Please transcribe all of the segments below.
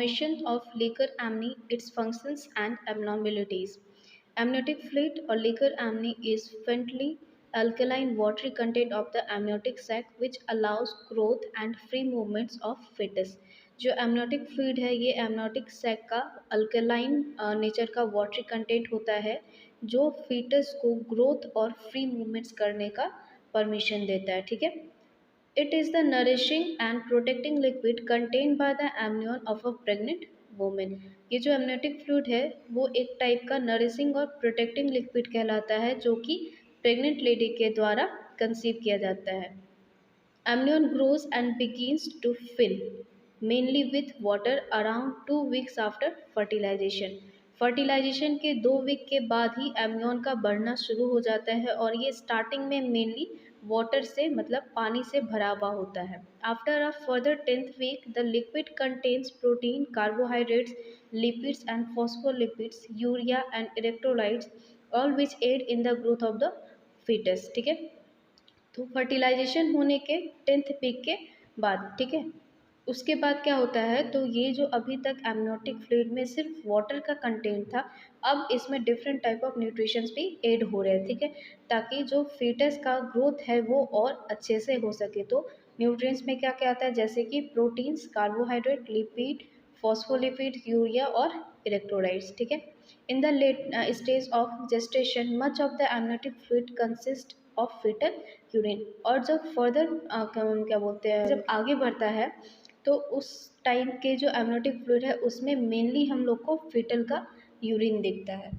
formation of liquor amni, its functions and abnormalities. Amniotic fluid or liquor amni is faintly alkaline watery content of the amniotic sac which allows growth and free movements of fetus. जो amniotic fluid है ये amniotic sac का alkaline nature का watery content होता है जो fetus को growth और free movements करने का परमिशन देता है. ठीक है. It is the nourishing and protecting liquid contained by the amnion of a pregnant woman. ये जो amniotic fluid है वो एक टाइप का nourishing और protecting liquid कहलाता है जो कि pregnant lady के द्वारा conceive किया जाता है. Amnion grows and begins to fill mainly with water around 2 weeks after fertilization. Fertilisation के 2 वीक के बाद ही एमनियन का बढ़ना शुरू हो जाता है और ये स्टार्टिंग में मेनली वाटर से मतलब पानी से भरा हुआ होता है. After a further 10th week the liquid contains protein, carbohydrates, lipids and phospholipids, urea and electrolytes all which aid in the growth of the fetus. ठीक है. तो फर्टिलाइजेशन होने के 10th वीक के बाद, ठीक है, उसके बाद क्या होता है तो ये जो अभी तक एमनियोटिक फ्लूइड में सिर्फ वाटर का कंटेंट था अब इसमें डिफरेंट टाइप ऑफ न्यूट्रिशंस भी ऐड हो रहे हैं. ठीक है. ताकि जो फीटस का ग्रोथ है वो और अच्छे से हो सके. तो न्यूट्रिएंट्स में क्या क्या आता है जैसे कि proteins, carbohydrate, lipid, phospholipid, urea और इलेक्ट्रोलाइट्स. ठीक है. In the late stage of gestation much of the amniotic fluid consist of fetal urine. और जब फर्दर क्या बोलते हैं जब आगे बढ़ता है तो उस टाइम के जो एमनियोटिक फ्लूइड है उसमें मेनली हम लोग को फीटल का यूरिन दिखता है.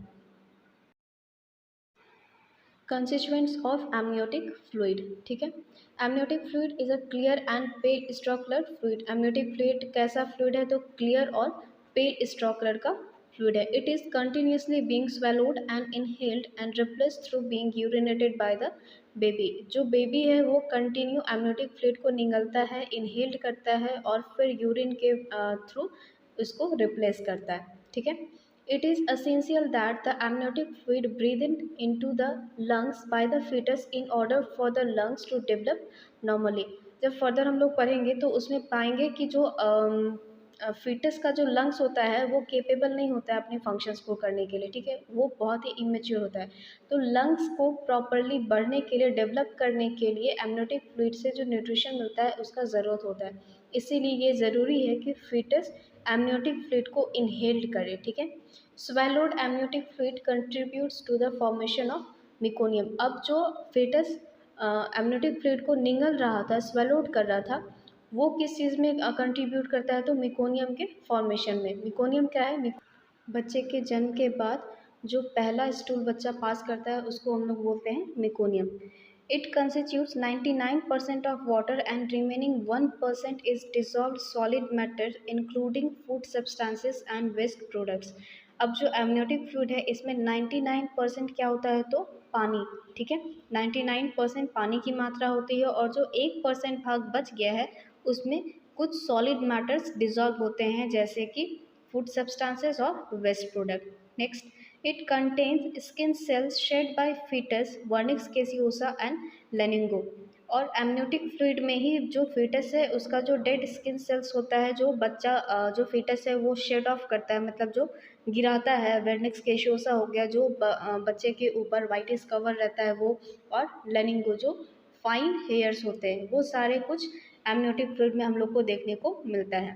Constituents of amniotic fluid. ठीक है. Amniotic fluid is a clear and pale straw colour fluid. Amniotic fluid कैसा फ्लूइड है तो क्लियर और पेल स्ट्रॉ कलर का फ्लूइड है. It is continuously being swallowed and inhaled and replaced through being urinated by the baby. जो baby है वो continue amniotic fluid को निगलता है, इनहेल्ड करता है और फिर यूरिन के थ्रू उसको रिप्लेस करता है. ठीक है. It is essential that the amniotic fluid breathed into the lungs by the fetus in order for the lungs to develop normally. जब फर्दर हम लोग पढ़ेंगे तो उसमें पाएंगे कि जो फीटस का जो लंग्स होता है वो केपेबल नहीं होता है अपने फंक्शंस को करने के लिए. ठीक है. वो बहुत ही इमेच्योर होता है. तो लंग्स को प्रॉपरली बढ़ने के लिए, डेवलप करने के लिए एमनियोटिक फ्लूइड से जो न्यूट्रिशन मिलता है उसका ज़रूरत होता है. इसीलिए ये ज़रूरी है कि फीटस एमनियोटिक फ्लूइड को इनहेल्ड करे. ठीक है. Swallowed amniotic fluid contributes to the formation of meconium. अब जो fetus amniotic fluid को निगल रहा था, swallowed कर रहा था, वो किस चीज़ में कंट्रीब्यूट करता है तो मेकोनियम के फॉर्मेशन में. मेकोनियम क्या है? बच्चे के जन्म के बाद जो पहला स्टूल बच्चा पास करता है उसको हम लोग बोलते हैं meconium. It constitutes 99% of water and remaining 1% is dissolved solid matter including food substances and waste products. अब जो एमनियोटिक फ्लूइड है इसमें 99% क्या होता है तो पानी. ठीक है. 99% पानी की मात्रा होती है और जो 1% भाग बच गया है उसमें कुछ सॉलिड मैटर्स डिजॉल्व होते हैं जैसे कि फूड सब्सटेंसेस और waste product. Next, it contains skin cells shed by fetus, vernix caseosa and lanugo. और एमनियोटिक फ्लूइड में ही जो फीटस है उसका जो डेड स्किन सेल्स होता है जो बच्चा जो फीटस है वो शेड ऑफ करता है मतलब जो गिराता है. वर्निक्स केसियोसा हो गया जो बच्चे के ऊपर वाइटिस कवर रहता है वो, और लेनिंगो जो फाइन हेयर्स होते हैं वो सारे कुछ एमनियोटिक फ्लूइड में हम लोग को देखने को मिलता है.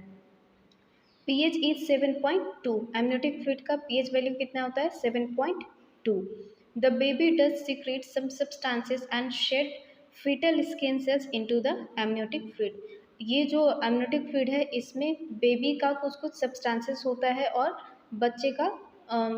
pH is 7.2. एमनियोटिक फ्लूइड का pH वैल्यू कितना होता है 7.2. The baby does secrete some substances and shed fetal skin cells into the amniotic fluid. ये जो एमनियोटिक फ्लूइड है इसमें बेबी का कुछ कुछ सब्सटेंसेस होता है और बच्चे का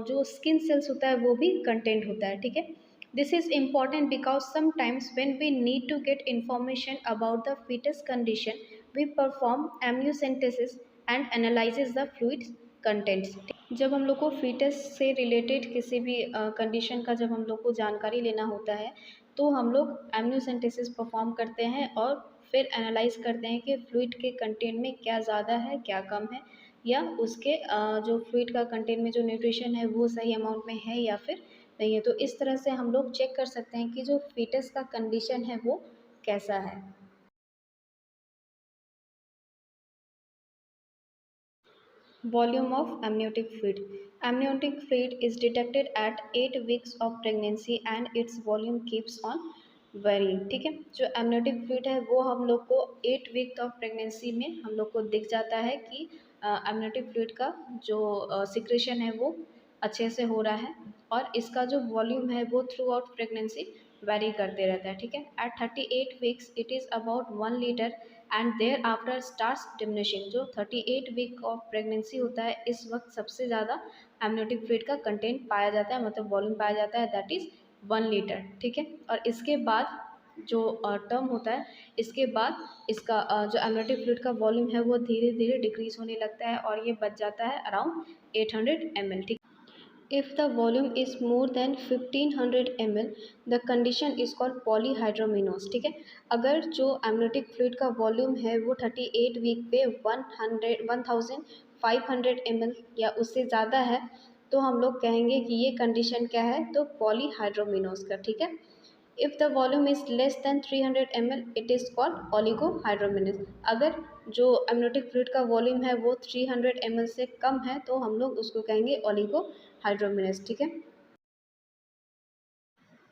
जो स्किन सेल्स होता है वो भी कंटेंट होता है. ठीक है. This is important because sometimes when we need to get information about the fetus condition, we perform amniocentesis and analyzes the fluid contents. जब हम लोग को फीटस से रिलेटेड किसी भी कंडीशन का जब हम लोग को जानकारी लेना होता है तो हम लोग एमनियोसेंटेसिस परफॉर्म करते हैं और फिर एनालाइज करते हैं कि फ्लूइड के कंटेंट में क्या ज़्यादा है क्या कम है, या उसके जो फ्लूइड का कंटेंट में जो न्यूट्रिशन है वो सही अमाउंट में है या फिर नहीं है. तो इस तरह से हम लोग चेक कर सकते हैं कि जो फीटस का कंडीशन है वो कैसा है. Volume of amniotic fluid. Amniotic fluid is detected at 8 weeks of pregnancy and its volume keeps on varying. ठीक है, जो amniotic fluid है वो हम लोग को 8 वीक ऑफ प्रेगनेंसी में हम लोग को दिख जाता है कि amniotic fluid का जो सिक्रेशन है वो अच्छे से हो रहा है और इसका जो वॉल्यूम है वो थ्रू आउट प्रेगनेंसी वेरी करते रहता है। ठीक है, at 38 weeks it is about 1 litre and thereafter starts diminishing. जो 38 वीक ऑफ प्रेगनेंसी होता है इस वक्त सबसे ज़्यादा एमनियोटिक फ्लूइड का कंटेंट पाया जाता है, मतलब वॉल्यूम पाया जाता है, दैट इज़ 1 लीटर। ठीक है, और इसके बाद जो टर्म होता है इसके बाद इसका जो एमनियोटिक फ्लूइड का वॉल्यूम है वो धीरे धीरे डिक्रीज होने लगता है और ये बच जाता है अराउंड 800 ml। ठीक, if the volume is more than 1500 ml, the condition is called polyhydramnios। ठीक है, अगर जो एमनियोटिक फ्लूइड का वॉल्यूम है वो 38 वीक पे 1500 ml या उससे ज़्यादा है तो हम लोग कहेंगे कि ये कंडीशन क्या है, तो पॉलीहाइड्रोमिनोस का। ठीक है, if the volume is less than 300 ml it is called oligohydramnios. अगर जो एमनियोटिक फ्लूइड का वॉल्यूम है वो 300 ml से कम है तो हम लोग उसको कहेंगे ओलिगोहाइड्रोमिनस। ठीक है,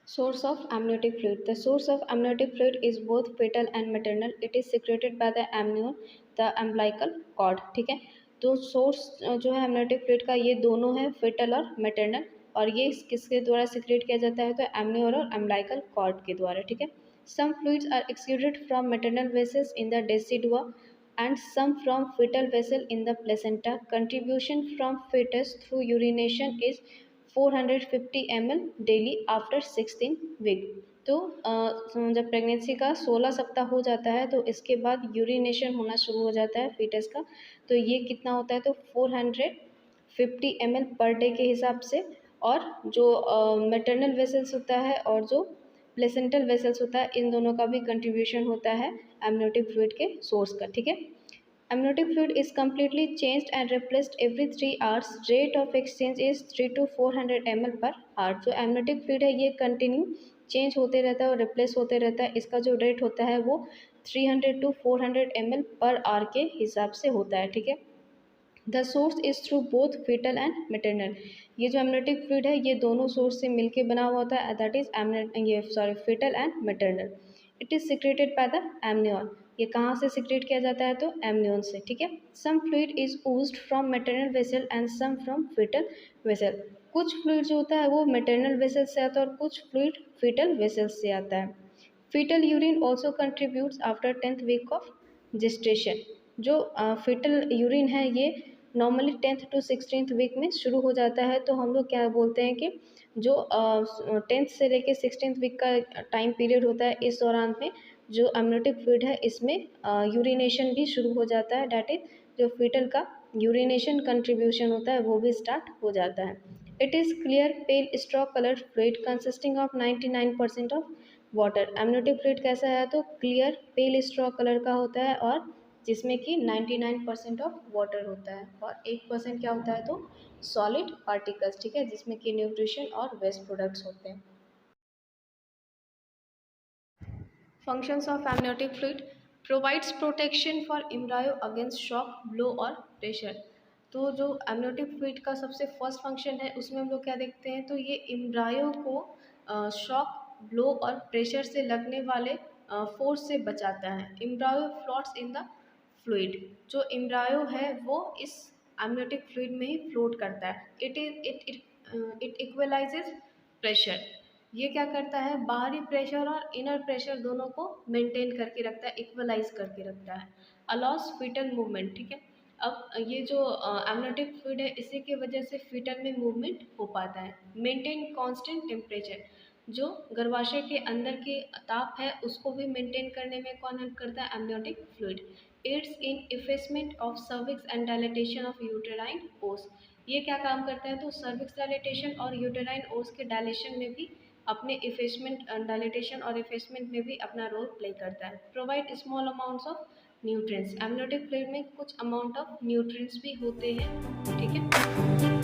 source of amniotic fluid. The source of amniotic fluid is both fetal and maternal. It is secreted by the amnion, the umbilical cord। ठीक है, तो सोर्स जो है amniotic fluid का ये दोनों है, fetal और maternal, और ये किसके द्वारा सिक्रेट किया जाता है, तो amnion और umbilical cord के द्वारा। ठीक है, some fluids are excreted from maternal vessels in the decidua and some from fetal vessel in the placenta. Contribution from fetus through urination is 450 ml daily after 16 week. तो जब pregnancy का 16 सप्ताह हो जाता है तो इसके बाद यूरिनेशन होना शुरू हो जाता है फीटस का, तो ये कितना होता है, तो 450 ml पर डे के हिसाब से। और जो मैटरनल वेसल्स होता है और जो प्लेसेंटल वेसल्स होता है इन दोनों का भी कंट्रीब्यूशन होता है एमनियोटिक फ्लूइड के सोर्स का। ठीक है, amniotic fluid is completely changed and replaced every 3 hours. Rate of exchange is 3 to 400 ml per hour। जो amniotic fluid है ये कंटिन्यू चेंज होते रहता है और रिप्लेस होते रहता है। इसका जो रेट होता है वो 300 to 400 ml पर आवर के हिसाब से होता है। ठीक है, the source is through both fetal and maternal. ये जो एमनियोटिक फ्लूइड है ये दोनों सोर्स से मिलके बना हुआ होता है, that is fetal and maternal. It is secreted by the amnion. ये कहाँ से सिक्रेट किया जाता है, तो एमनियन से। ठीक है, some fluid is oozed from maternal vessel and some from fetal vessel. कुछ फ्लूइड जो होता है वो मेटरनल वेसल से आता है और कुछ फ्लूइड फीटल वेसल से आता है। Fetal urine also contributes after 10th week of gestation. जो फीटल यूरिन है ये normally 10th to 16th week में शुरू हो जाता है, तो हम लोग क्या बोलते हैं कि जो 10th से लेके 16th वीक का टाइम पीरियड होता है इस दौरान में जो एमनियोटिक फ्लूइड है इसमें यूरिनेशन भी शुरू हो जाता है, डैट इज जो फीटल का यूरिनेशन कंट्रीब्यूशन होता है वो भी स्टार्ट हो जाता है। It is clear pale straw colour fluid consisting of 99% of water. Amniotic fluid कैसा है, तो क्लियर पेल स्ट्रॉ कलर का होता है और जिसमें कि 99% ऑफ वाटर होता है और 1% क्या होता है, तो सॉलिड पार्टिकल्स। ठीक है, जिसमें कि न्यूट्रिशन और वेस्ट प्रोडक्ट्स होते हैं। Functions of amniotic fluid provides protection for embryo against shock, blow और प्रेशर। तो जो एमनियोटिक फ्लूइड का सबसे फर्स्ट फंक्शन है उसमें हम लोग क्या देखते हैं, तो ये एम्ब्रायो को शॉक, ब्लो और प्रेशर से लगने वाले फोर्स से बचाता है। Embryo floats in the fluid. जो एम्ब्रायो है वो इस एमनियोटिक फ्लूइड में ही फ्लोट करता है। It equalises pressure. ये क्या करता है, बाहरी प्रेशर और इनर प्रेशर दोनों को मेंटेन करके रखता है, इक्वलाइज करके रखता है। अलॉस फीटल मूवमेंट। ठीक है, अब ये जो एमनियोटिक फ्लूइड है इसी की वजह से फीटल में मूवमेंट हो पाता है। Maintain constant temperature. जो गर्भाशय के अंदर के ताप है उसको भी मेंटेन करने में कौन हेल्प करता है, amniotic fluid. Aids in effacement of cervix and dilatation of uterine os. ये क्या काम करता है, तो सर्विक्स डायलेटेशन और यूटेराइन ओस के डायलेशन में भी अपने इफेसमेंट, डायलेटेशन और इफेसमेंट में भी अपना रोल प्ले करता है। Provide small amounts of nutrients. Amniotic fluid में कुछ अमाउंट ऑफ न्यूट्रिएंट्स भी होते हैं। ठीक है।